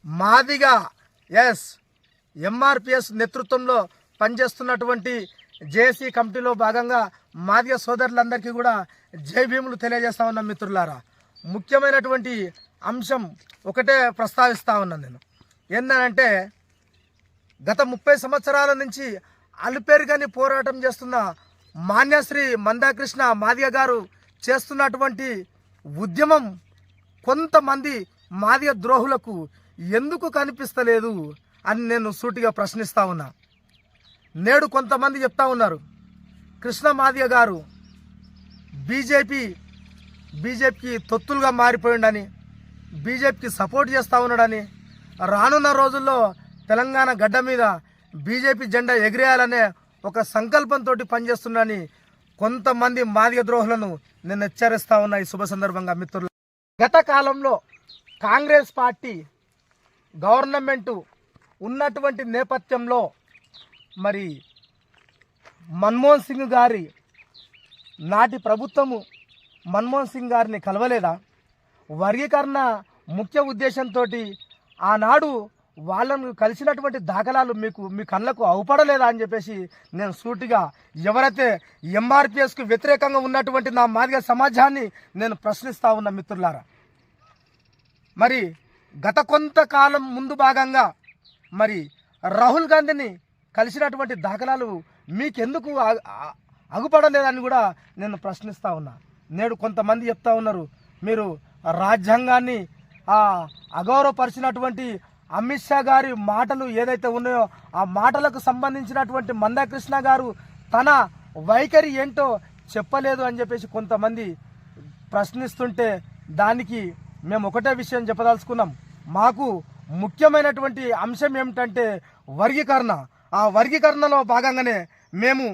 మాదిగా ఎంఆర్పిఎస్ నేతృత్వంలో పనిచేస్తున్నటువంటి జేఏసీ కమిటీలో భాగంగా మాదిగ సోదరులందరికీ కూడా జై భీములు తెలియజేస్తా ఉన్నాం. మిత్రులారా, ముఖ్యమైనటువంటి అంశం ఒకటే ప్రస్తావిస్తా ఉన్నాను నేను. ఏంటంటే గత 30 సంవత్సరాల నుంచి అలుపెరుగని పోరాటం చేస్తున్న మాన్యశ్రీ మందాకృష్ణ మాదిగ గారు చేస్తున్నటువంటి ఉద్యమం కొంతమంది మాదిగ ద్రోహులకు ఎందుకు కనిపిస్తలేదు అని నేను సూటిగా ప్రశ్నిస్తా ఉన్నా. నేడు కొంతమంది చెప్తా ఉన్నారు, కృష్ణ మాదిగ గారు బీజేపీకి తొత్తులుగా మారిపోయిండని, బీజేపీకి సపోర్ట్ చేస్తూ ఉన్నాడని, రానున్న రోజుల్లో తెలంగాణ గడ్డ మీద బీజేపీ జెండా ఎగిరేయాలనే ఒక సంకల్పంతో పనిచేస్తున్నాడని కొంతమంది మాదిగ ద్రోహులను నేను హెచ్చరిస్తా ఉన్నా. ఈ శుభ సందర్భంగా మిత్రులు, గత కాలంలో కాంగ్రెస్ పార్టీ గవర్నమెంటు ఉన్నటువంటి నేపథ్యంలో మరి మన్మోహన్ సింగ్ గారి నాటి ప్రభుత్వము మన్మోహన్ సింగ్ గారిని కలవలేదా? వర్గీకరణ ముఖ్య ఉద్దేశంతో ఆనాడు వాళ్ళను కలిసినటువంటి దాఖలాలు మీ కళ్ళకు అవుపడలేదా అని చెప్పేసి నేను సూటిగా ఎవరైతే ఎంఆర్పిఎస్కు వ్యతిరేకంగా ఉన్నటువంటి నా మాదిగ సమాజాన్ని నేను ప్రశ్నిస్తా ఉన్నా. మిత్రులారా, మరి గత కొంతకాలం ముందు భాగంగా మరి రాహుల్ గాంధీని కలిసినటువంటి దాఖలాలు మీకెందుకు అగుపడలేదని కూడా నేను ప్రశ్నిస్తా ఉన్నా. నేడు కొంతమంది చెప్తా ఉన్నారు, మీరు రాజ్యాంగాన్ని అగౌరవపరిచినటువంటి అమిత్ షా గారి మాటలు ఏదైతే ఉన్నాయో ఆ మాటలకు సంబంధించినటువంటి మందాకృష్ణ గారు తన వైఖరి ఏంటో చెప్పలేదు అని చెప్పేసి కొంతమంది ప్రశ్నిస్తుంటే దానికి మేము ఒకటే విషయం చెప్పదలుచుకున్నాం. మాకు ముఖ్యమైనటువంటి అంశం ఏమిటంటే వర్గీకరణ. ఆ వర్గీకరణలో భాగంగానే మేము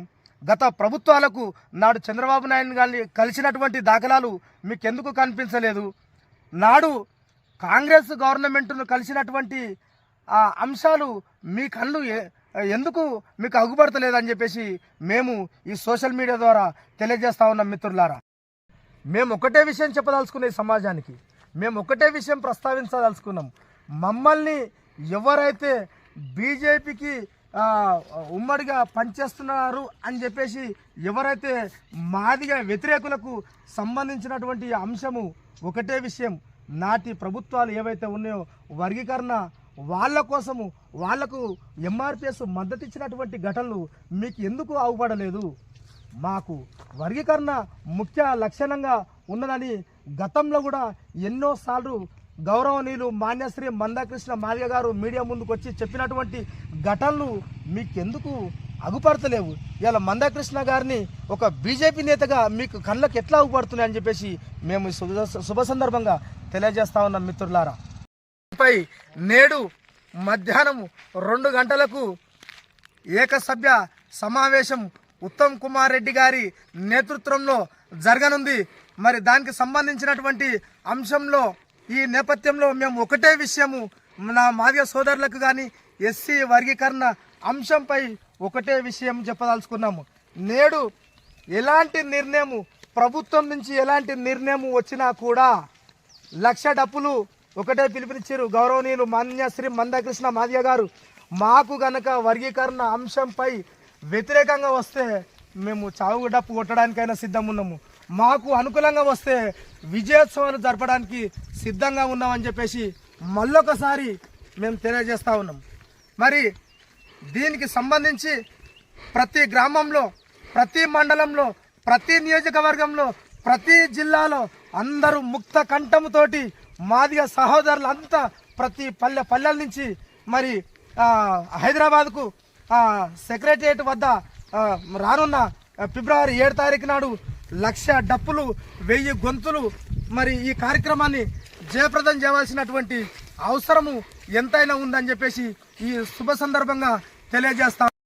గత ప్రభుత్వాలకు నాడు చంద్రబాబు నాయుడు గారిని కలిసినటువంటి దాఖలాలు మీకెందుకు కనిపించలేదు? నాడు కాంగ్రెస్ గవర్నమెంట్ను కలిసినటువంటి అంశాలు మీ కళ్ళు ఎందుకు మీకు అగుపడతలేదని చెప్పేసి మేము ఈ సోషల్ మీడియా ద్వారా తెలియజేస్తా ఉన్నాం. మిత్రులారా, మేము ఒకటే విషయం చెప్పదలుచుకున్న ఈ సమాజానికి, మేము ఒకటే విషయం ప్రస్తావించదలుచుకున్నాం. మమ్మల్ని ఎవరైతే బీజేపీకి ఉమ్మడిగా పనిచేస్తున్నారు అని చెప్పేసి ఎవరైతే మాదిగ వ్యతిరేకులకు సంబంధించినటువంటి అంశము ఒకటే విషయం, నాటి ప్రభుత్వాలు ఏవైతే ఉన్నాయో వర్గీకరణ వాళ్ళ కోసము వాళ్లకు ఎంఆర్పిఎస్ మద్దతు ఇచ్చినటువంటి ఘటనలు మీకు ఎందుకు అవుపడలేదు? మాకు వర్గీకరణ ముఖ్య లక్షణంగా ఉన్నదని గతంలో కూడా ఎన్నోసార్లు గౌరవనీయులు మాన్యశ్రీ మందాకృష్ణ మాదిగ గారు మీడియా ముందుకు వచ్చి చెప్పినటువంటి ఘటనలు మీకెందుకు అగుపడతలేవు? ఇలా మందాకృష్ణ గారిని ఒక బీజేపీ నేతగా మీకు కళ్ళకి ఎట్లా అగుపడుతున్నాయి అని చెప్పేసి మేము శుభ సందర్భంగా తెలియజేస్తా ఉన్నాం. మిత్రులారా, పై నేడు మధ్యాహ్నం 2 గంటలకు ఏకసభ్య సమావేశం ఉత్తమ్ కుమార్ రెడ్డి గారి నేతృత్వంలో జరగనుంది. మరి దానికి సంబంధించినటువంటి అంశంలో ఈ నేపథ్యంలో మేము ఒకటే విషయము నా మాదిగ సోదరులకు కానీ ఎస్సీ వర్గీకరణ అంశంపై ఒకటే విషయం చెప్పదలుచుకున్నాము. నేడు ఎలాంటి నిర్ణయం ప్రభుత్వం నుంచి ఎలాంటి నిర్ణయం వచ్చినా కూడా 1,00,000 డప్పులు ఒకటే పిలుపునిచ్చారు గౌరవనీయులు మాన్యశ్రీ మందాకృష్ణ మాదిగ గారు. మాకు గనక వర్గీకరణ అంశంపై వ్యతిరేకంగా వస్తే మేము చావు డప్పు కొట్టడానికైనా సిద్ధంగా ఉన్నాము, మాకు అనుకూలంగా వస్తే విజయోత్సవాలు జరపడానికి సిద్ధంగా ఉన్నామని చెప్పేసి మళ్ళొకసారి మేము తెలియజేస్తూ ఉన్నాం. మరి దీనికి సంబంధించి ప్రతి గ్రామంలో, ప్రతి మండలంలో, ప్రతి నియోజకవర్గంలో, ప్రతి జిల్లాలో అందరూ ముక్త కంఠముతోటి మాదిగ సహోదరులంతా ప్రతి పల్లెల నుంచి మరి హైదరాబాద్కు సెక్రటరియట్ వద్ద రానున్న ఫిబ్రవరి 7 తారీఖు నాడు 1,00,000 డప్పులు 1000 గొంతులు మరి ఈ కార్యక్రమాన్ని జయప్రదం చేయవలసినటువంటి అవసరము ఎంతైనా ఉందని చెప్పేసి ఈ శుభ సందర్భంగా తెలియజేస్తాం.